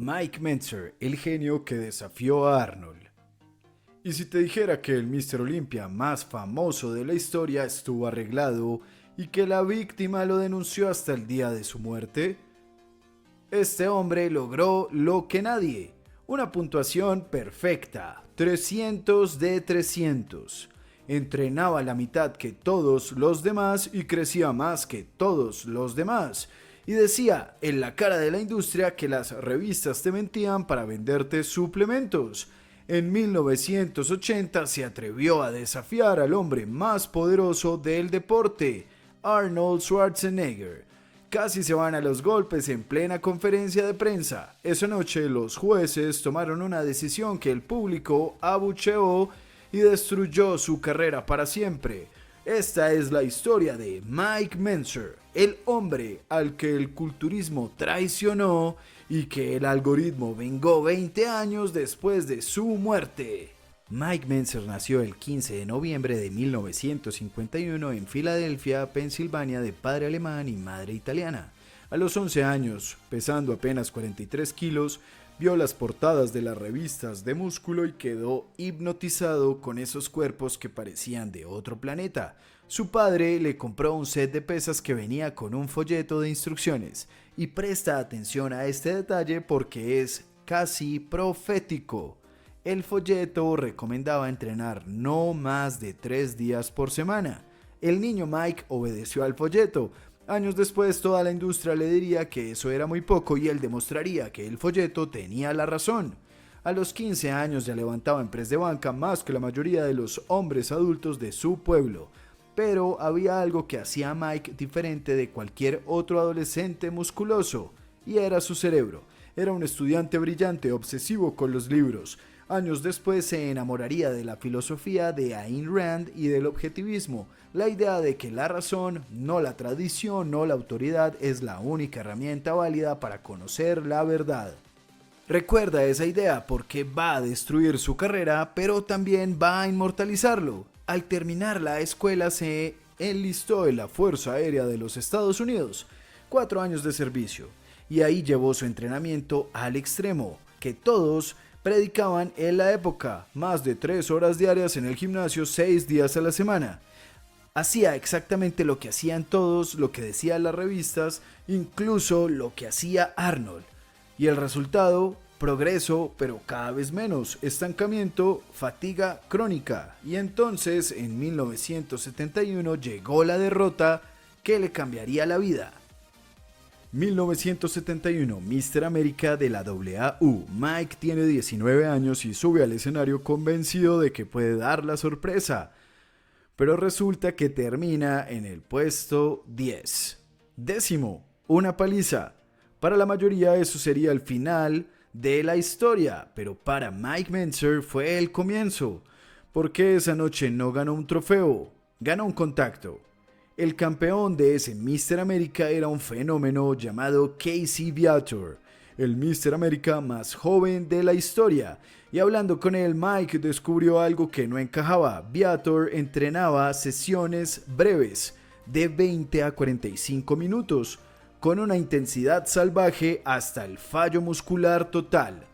Mike Mentzer, el genio que desafió a Arnold. Y si te dijera que el Mr. Olympia más famoso de la historia estuvo arreglado y que la víctima lo denunció hasta el día de su muerte, este hombre logró lo que nadie, una puntuación perfecta, 300 de 300. Entrenaba la mitad que todos los demás y crecía más que todos los demás. Y decía en la cara de la industria que las revistas te mentían para venderte suplementos. En 1980 se atrevió a desafiar al hombre más poderoso del deporte, Arnold Schwarzenegger. Casi se van a los golpes en plena conferencia de prensa. Esa noche los jueces tomaron una decisión que el público abucheó y destruyó su carrera para siempre. Esta es la historia de Mike Mentzer, el hombre al que el culturismo traicionó y que el algoritmo vengó 20 años después de su muerte. Mike Mentzer nació el 15 de noviembre de 1951 en Filadelfia, Pensilvania, de padre alemán y madre italiana. A los 11 años, pesando apenas 43 kilos, vio las portadas de las revistas de músculo y quedó hipnotizado con esos cuerpos que parecían de otro planeta. Su padre le compró un set de pesas que venía con un folleto de instrucciones. Y presta atención a este detalle porque es casi profético. El folleto recomendaba entrenar no más de 3 días por semana. El niño Mike obedeció al folleto. Años después toda la industria le diría que eso era muy poco y él demostraría que el folleto tenía la razón. A los 15 años ya levantaba en press de banca más que la mayoría de los hombres adultos de su pueblo. Pero había algo que hacía a Mike diferente de cualquier otro adolescente musculoso, y era su cerebro. Era un estudiante brillante, obsesivo con los libros. Años después se enamoraría de la filosofía de Ayn Rand y del objetivismo, la idea de que la razón, no la tradición, no la autoridad, es la única herramienta válida para conocer la verdad. Recuerda esa idea porque va a destruir su carrera, pero también va a inmortalizarlo. Al terminar la escuela se enlistó en la Fuerza Aérea de los Estados Unidos, 4 años de servicio, y ahí llevó su entrenamiento al extremo, que todos predicaban en la época, más de 3 horas diarias en el gimnasio 6 días a la semana. Hacía exactamente lo que hacían todos, lo que decían las revistas, incluso lo que hacía Arnold. Y el resultado, progreso, pero cada vez menos, estancamiento, fatiga crónica. Y entonces, en 1971, llegó la derrota que le cambiaría la vida. 1971, Mr. América de la AAU. Mike tiene 19 años y sube al escenario convencido de que puede dar la sorpresa. Pero resulta que termina en el puesto 10. Décimo, una paliza. Para la mayoría eso sería el final de la historia, pero para Mike Mentzer fue el comienzo, porque esa noche no ganó un trofeo, ganó un contacto. El campeón de ese Mr. América era un fenómeno llamado Casey Viator, el Mr. América más joven de la historia. Y hablando con él, Mike descubrió algo que no encajaba. Viator entrenaba sesiones breves, de 20 a 45 minutos, con una intensidad salvaje hasta el fallo muscular total,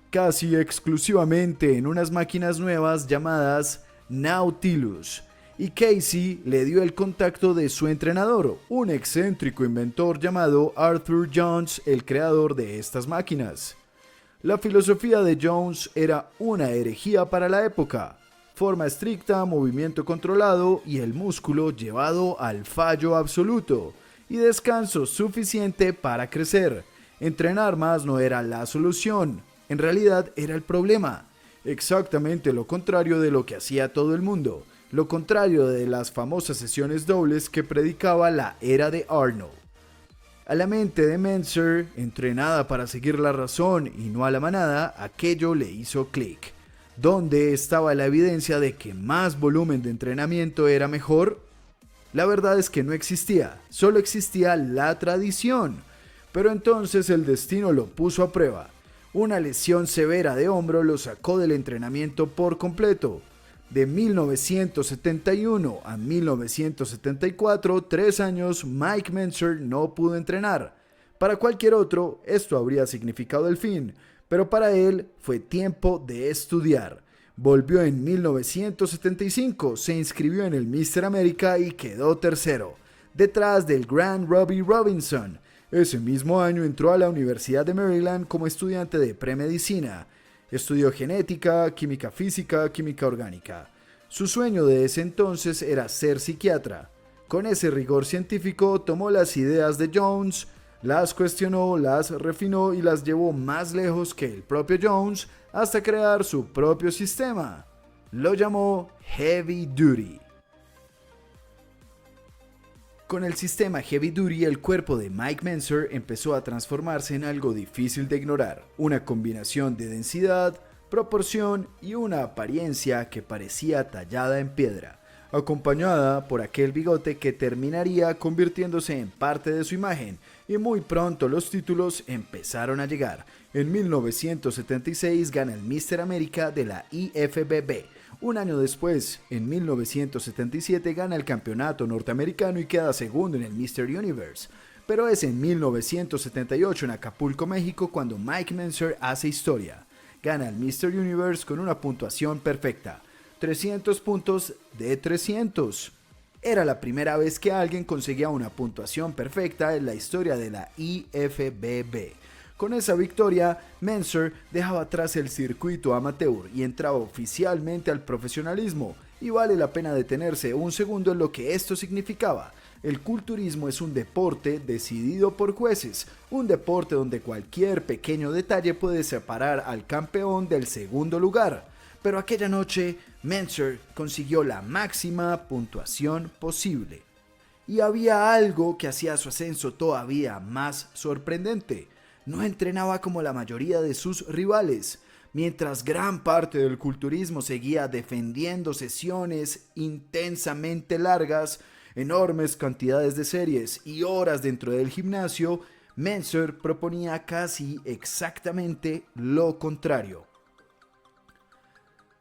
casi exclusivamente en unas máquinas nuevas llamadas Nautilus. Y Casey le dio el contacto de su entrenador, un excéntrico inventor llamado Arthur Jones, el creador de estas máquinas. La filosofía de Jones era una herejía para la época: forma estricta, movimiento controlado y el músculo llevado al fallo absoluto, y descanso suficiente para crecer. Entrenar más no era la solución, en realidad era el problema. Exactamente lo contrario de lo que hacía todo el mundo. Lo contrario de las famosas sesiones dobles que predicaba la era de Arnold. A la mente de Mentzer, entrenada para seguir la razón y no a la manada, aquello le hizo clic. ¿Dónde estaba la evidencia de que más volumen de entrenamiento era mejor? La verdad es que no existía, solo existía la tradición. Pero entonces el destino lo puso a prueba. Una lesión severa de hombro lo sacó del entrenamiento por completo. De 1971 a 1974, 3 años, Mike Mentzer no pudo entrenar. Para cualquier otro, esto habría significado el fin, pero para él fue tiempo de estudiar. Volvió en 1975, se inscribió en el Mr. América y quedó tercero, detrás del gran Robbie Robinson. Ese mismo año entró a la Universidad de Maryland como estudiante de premedicina. Estudió genética, química física, química orgánica. Su sueño de ese entonces era ser psiquiatra. Con ese rigor científico tomó las ideas de Jones, las cuestionó, las refinó y las llevó más lejos que el propio Jones hasta crear su propio sistema. Lo llamó Heavy Duty. Con el sistema Heavy Duty, el cuerpo de Mike Mentzer empezó a transformarse en algo difícil de ignorar, una combinación de densidad, proporción y una apariencia que parecía tallada en piedra, acompañada por aquel bigote que terminaría convirtiéndose en parte de su imagen, y muy pronto los títulos empezaron a llegar. En 1976 gana el Mr. América de la IFBB. Un año después, en 1977, gana el campeonato norteamericano y queda segundo en el Mr. Universe. Pero es en 1978 en Acapulco, México, cuando Mike Mentzer hace historia. Gana el Mr. Universe con una puntuación perfecta, 300 puntos de 300. Era la primera vez que alguien conseguía una puntuación perfecta en la historia de la IFBB. Con esa victoria, Mentzer dejaba atrás el circuito amateur y entraba oficialmente al profesionalismo, y vale la pena detenerse un segundo en lo que esto significaba. El culturismo es un deporte decidido por jueces, un deporte donde cualquier pequeño detalle puede separar al campeón del segundo lugar. Pero aquella noche, Mentzer consiguió la máxima puntuación posible. Y había algo que hacía su ascenso todavía más sorprendente. No entrenaba como la mayoría de sus rivales. Mientras gran parte del culturismo seguía defendiendo sesiones intensamente largas, enormes cantidades de series y horas dentro del gimnasio, Mentzer proponía casi exactamente lo contrario.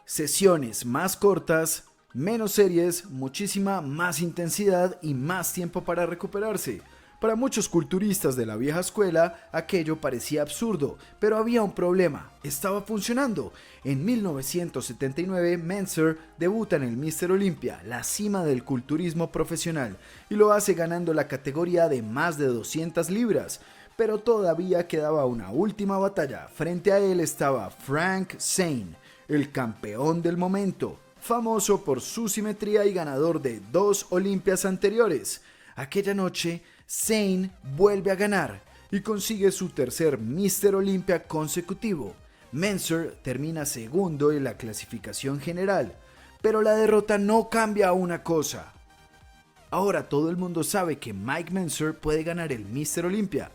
Sesiones más cortas, menos series, muchísima más intensidad y más tiempo para recuperarse. Para muchos culturistas de la vieja escuela, aquello parecía absurdo, pero había un problema: estaba funcionando. En 1979, Mentzer debuta en el Mr. Olympia, la cima del culturismo profesional, y lo hace ganando la categoría de más de 200 libras. Pero todavía quedaba una última batalla. Frente a él estaba Frank Zane, el campeón del momento, famoso por su simetría y ganador de 2 Olimpias anteriores. Aquella noche, Zane vuelve a ganar y consigue su tercer Mr. Olympia consecutivo. Mentzer termina segundo en la clasificación general, pero la derrota no cambia una cosa. Ahora todo el mundo sabe que Mike Mentzer puede ganar el Mr. Olympia.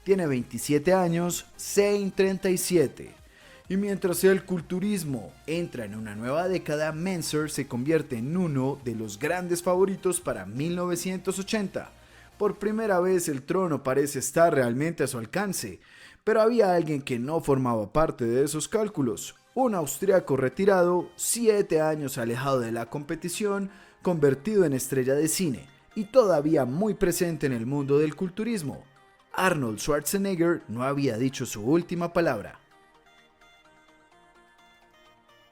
Tiene 27 años, Zane 37. Y mientras el culturismo entra en una nueva década, Mentzer se convierte en uno de los grandes favoritos para 1980. Por primera vez el trono parece estar realmente a su alcance, pero había alguien que no formaba parte de esos cálculos. Un austriaco retirado, 7 años alejado de la competición, convertido en estrella de cine y todavía muy presente en el mundo del culturismo. Arnold Schwarzenegger no había dicho su última palabra.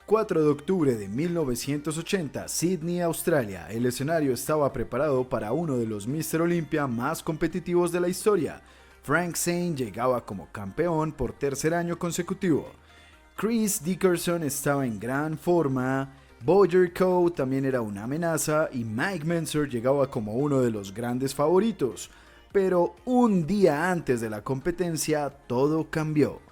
4 de octubre de 1980, Sydney, Australia. El escenario estaba preparado para uno de los Mr. Olympia más competitivos de la historia. Frank Zane llegaba como campeón por tercer año consecutivo. Chris Dickerson estaba en gran forma, Boyer Coe también era una amenaza y Mike Mentzer llegaba como uno de los grandes favoritos. Pero un día antes de la competencia todo cambió.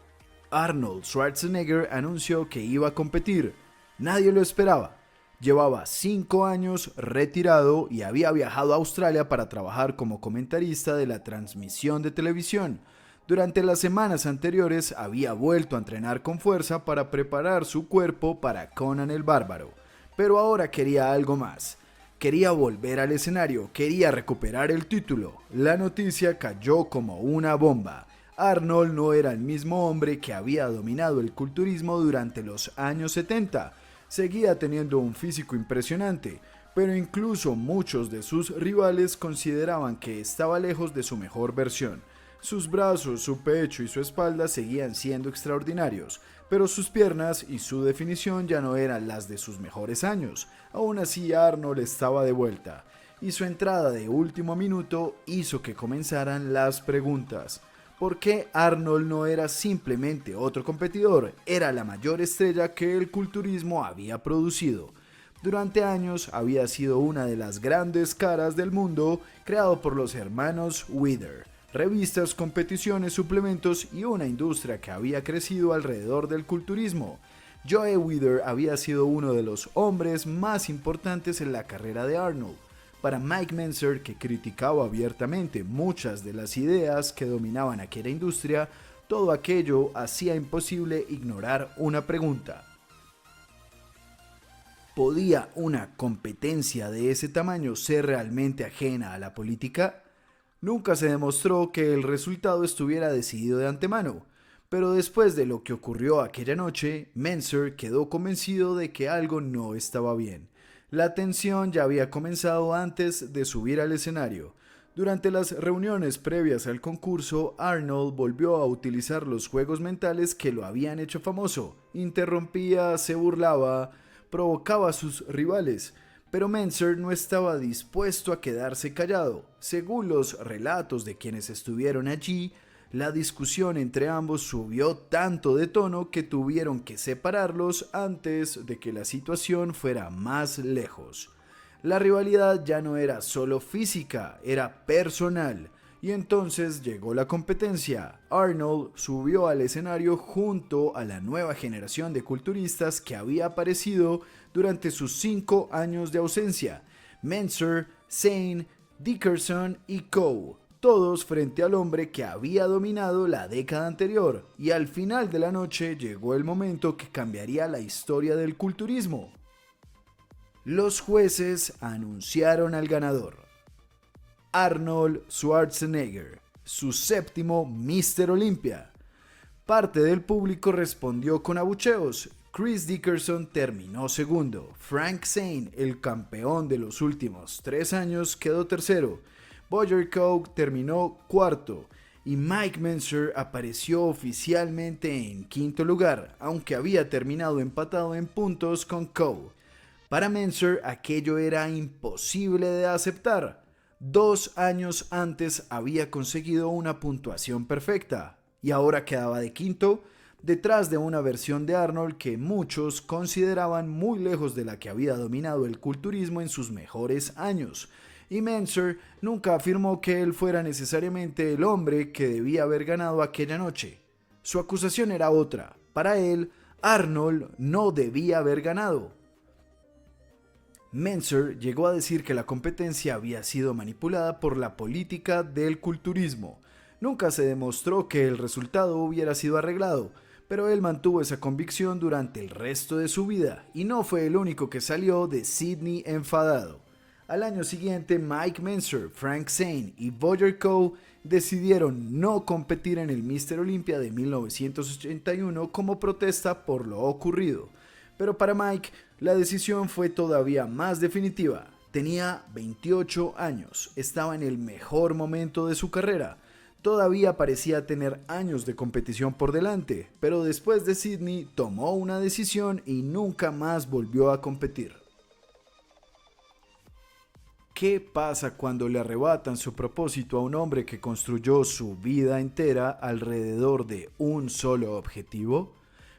Arnold Schwarzenegger anunció que iba a competir. Nadie lo esperaba. Llevaba 5 años retirado y había viajado a Australia para trabajar como comentarista de la transmisión de televisión. Durante las semanas anteriores había vuelto a entrenar con fuerza para preparar su cuerpo para Conan el Bárbaro. Pero ahora quería algo más. Quería volver al escenario, quería recuperar el título. La noticia cayó como una bomba. Arnold no era el mismo hombre que había dominado el culturismo durante los años 70. Seguía teniendo un físico impresionante, pero incluso muchos de sus rivales consideraban que estaba lejos de su mejor versión. Sus brazos, su pecho y su espalda seguían siendo extraordinarios, pero sus piernas y su definición ya no eran las de sus mejores años. Aún así, Arnold estaba de vuelta, y su entrada de último minuto hizo que comenzaran las preguntas. ¿Por qué Arnold no era simplemente otro competidor? Era la mayor estrella que el culturismo había producido. Durante años había sido una de las grandes caras del mundo, creado por los hermanos Wither. Revistas, competiciones, suplementos y una industria que había crecido alrededor del culturismo. Joe Wither había sido uno de los hombres más importantes en la carrera de Arnold. Para Mike Mentzer, que criticaba abiertamente muchas de las ideas que dominaban aquella industria, todo aquello hacía imposible ignorar una pregunta. ¿Podía una competencia de ese tamaño ser realmente ajena a la política? Nunca se demostró que el resultado estuviera decidido de antemano, pero después de lo que ocurrió aquella noche, Mentzer quedó convencido de que algo no estaba bien. La tensión ya había comenzado antes de subir al escenario. Durante las reuniones previas al concurso, Arnold volvió a utilizar los juegos mentales que lo habían hecho famoso. Interrumpía, se burlaba, provocaba a sus rivales. Pero Mentzer no estaba dispuesto a quedarse callado. Según los relatos de quienes estuvieron allí, la discusión entre ambos subió tanto de tono que tuvieron que separarlos antes de que la situación fuera más lejos. La rivalidad ya no era solo física, era personal. Y entonces llegó la competencia. Arnold subió al escenario junto a la nueva generación de culturistas que había aparecido durante sus 5 años de ausencia. Mentzer, Zane, Dickerson y Coe. Todos frente al hombre que había dominado la década anterior, y al final de la noche llegó el momento que cambiaría la historia del culturismo. Los jueces anunciaron al ganador: Arnold Schwarzenegger, su séptimo Mr. Olympia. Parte del público respondió con abucheos. Chris Dickerson terminó segundo. Frank Zane, el campeón de los últimos 3 años, quedó tercero. Roger Coe terminó cuarto y Mike Mentzer apareció oficialmente en quinto lugar, aunque había terminado empatado en puntos con Coe. Para Mentzer aquello era imposible de aceptar. 2 años antes había conseguido una puntuación perfecta y ahora quedaba de quinto, detrás de una versión de Arnold que muchos consideraban muy lejos de la que había dominado el culturismo en sus mejores años. Y Mentzer nunca afirmó que él fuera necesariamente el hombre que debía haber ganado aquella noche. Su acusación era otra. Para él, Arnold no debía haber ganado. Mentzer llegó a decir que la competencia había sido manipulada por la política del culturismo. Nunca se demostró que el resultado hubiera sido arreglado, pero él mantuvo esa convicción durante el resto de su vida y no fue el único que salió de Sydney enfadado. Al año siguiente, Mike Mentzer, Frank Zane y Roger Coe decidieron no competir en el Mr. Olympia de 1981 como protesta por lo ocurrido. Pero para Mike, la decisión fue todavía más definitiva. Tenía 28 años, estaba en el mejor momento de su carrera. Todavía parecía tener años de competición por delante, pero después de Sydney tomó una decisión y nunca más volvió a competir. ¿Qué pasa cuando le arrebatan su propósito a un hombre que construyó su vida entera alrededor de un solo objetivo?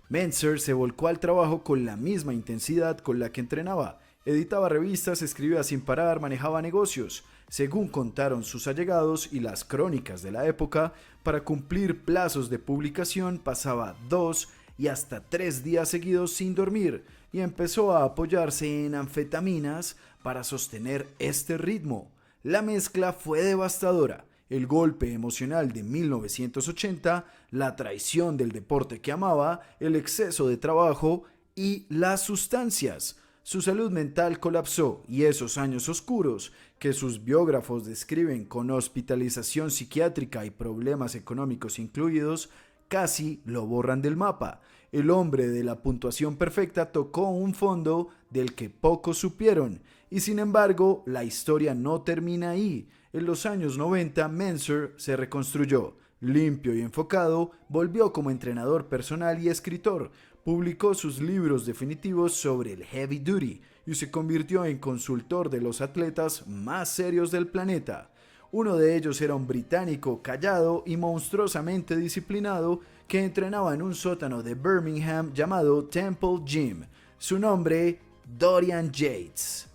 Mentzer se volcó al trabajo con la misma intensidad con la que entrenaba. Editaba revistas, escribía sin parar, manejaba negocios. Según contaron sus allegados y las crónicas de la época, para cumplir plazos de publicación pasaba 2 y hasta 3 días seguidos sin dormir y empezó a apoyarse en anfetaminas para sostener este ritmo. La mezcla fue devastadora. El golpe emocional de 1980, la traición del deporte que amaba, el exceso de trabajo y las sustancias. Su salud mental colapsó y esos años oscuros, que sus biógrafos describen con hospitalización psiquiátrica y problemas económicos incluidos, casi lo borran del mapa. El hombre de la puntuación perfecta tocó un fondo del que pocos supieron, y sin embargo, la historia no termina ahí. En los años 90, Mentzer se reconstruyó. Limpio y enfocado, volvió como entrenador personal y escritor, publicó sus libros definitivos sobre el heavy duty y se convirtió en consultor de los atletas más serios del planeta. Uno de ellos era un británico callado y monstruosamente disciplinado que entrenaba en un sótano de Birmingham llamado Temple Gym. Su nombre, Dorian Yates.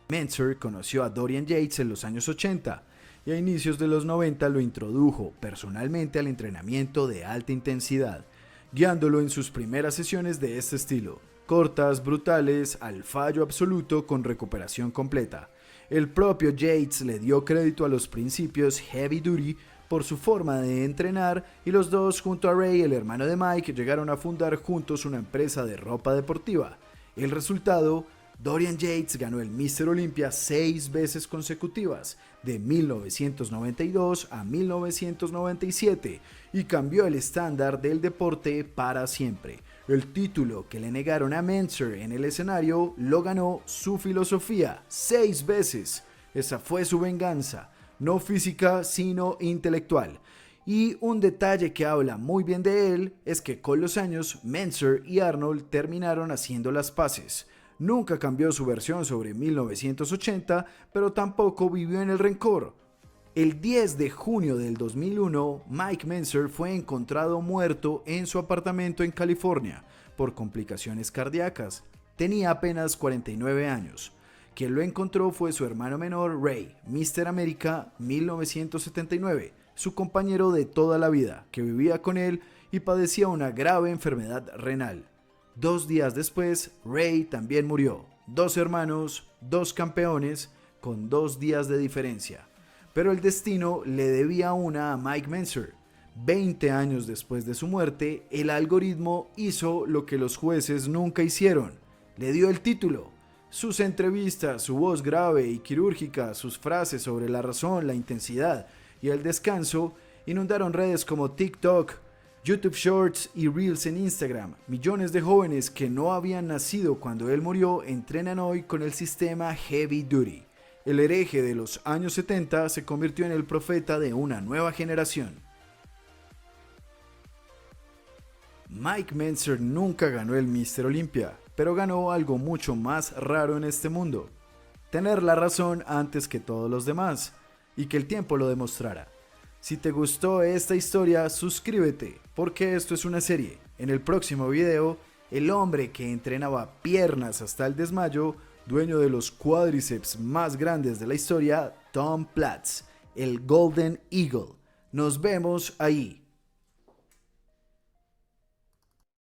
Mensur conoció a Dorian Yates en los años 80 y a inicios de los 90 lo introdujo personalmente al entrenamiento de alta intensidad, guiándolo en sus primeras sesiones de este estilo, cortas, brutales, al fallo absoluto con recuperación completa. El propio Yates le dio crédito a los principios heavy duty por su forma de entrenar y los dos junto a Ray, el hermano de Mike, llegaron a fundar juntos una empresa de ropa deportiva. El resultado, Dorian Yates ganó el Mr. Olympia 6 veces consecutivas, de 1992 a 1997, y cambió el estándar del deporte para siempre. El título que le negaron a Mensur en el escenario lo ganó su filosofía 6 veces. Esa fue su venganza, no física sino intelectual. Y un detalle que habla muy bien de él es que con los años Mensur y Arnold terminaron haciendo las paces. Nunca cambió su versión sobre 1980, pero tampoco vivió en el rencor. El 10 de junio del 2001, Mike Mensur fue encontrado muerto en su apartamento en California por complicaciones cardíacas. Tenía apenas 49 años. Quien lo encontró fue su hermano menor Ray, Mr. America 1979, su compañero de toda la vida, que vivía con él y padecía una grave enfermedad renal. 2 días después, Ray también murió. 2 hermanos, 2 campeones, con 2 días de diferencia. Pero el destino le debía una a Mike Mensur. 20 años después de su muerte, el algoritmo hizo lo que los jueces nunca hicieron. Le dio el título. Sus entrevistas, su voz grave y quirúrgica, sus frases sobre la razón, la intensidad y el descanso inundaron redes como TikTok, YouTube Shorts y Reels en Instagram. Millones de jóvenes que no habían nacido cuando él murió entrenan hoy con el sistema Heavy Duty. El hereje de los años 70 se convirtió en el profeta de una nueva generación. Mike Mensur nunca ganó el Mr. Olympia, pero ganó algo mucho más raro en este mundo: tener la razón antes que todos los demás, y que el tiempo lo demostrara. Si te gustó esta historia, suscríbete, porque esto es una serie. En el próximo video, el hombre que entrenaba piernas hasta el desmayo, dueño de los cuádriceps más grandes de la historia, Tom Platz, el Golden Eagle. Nos vemos ahí.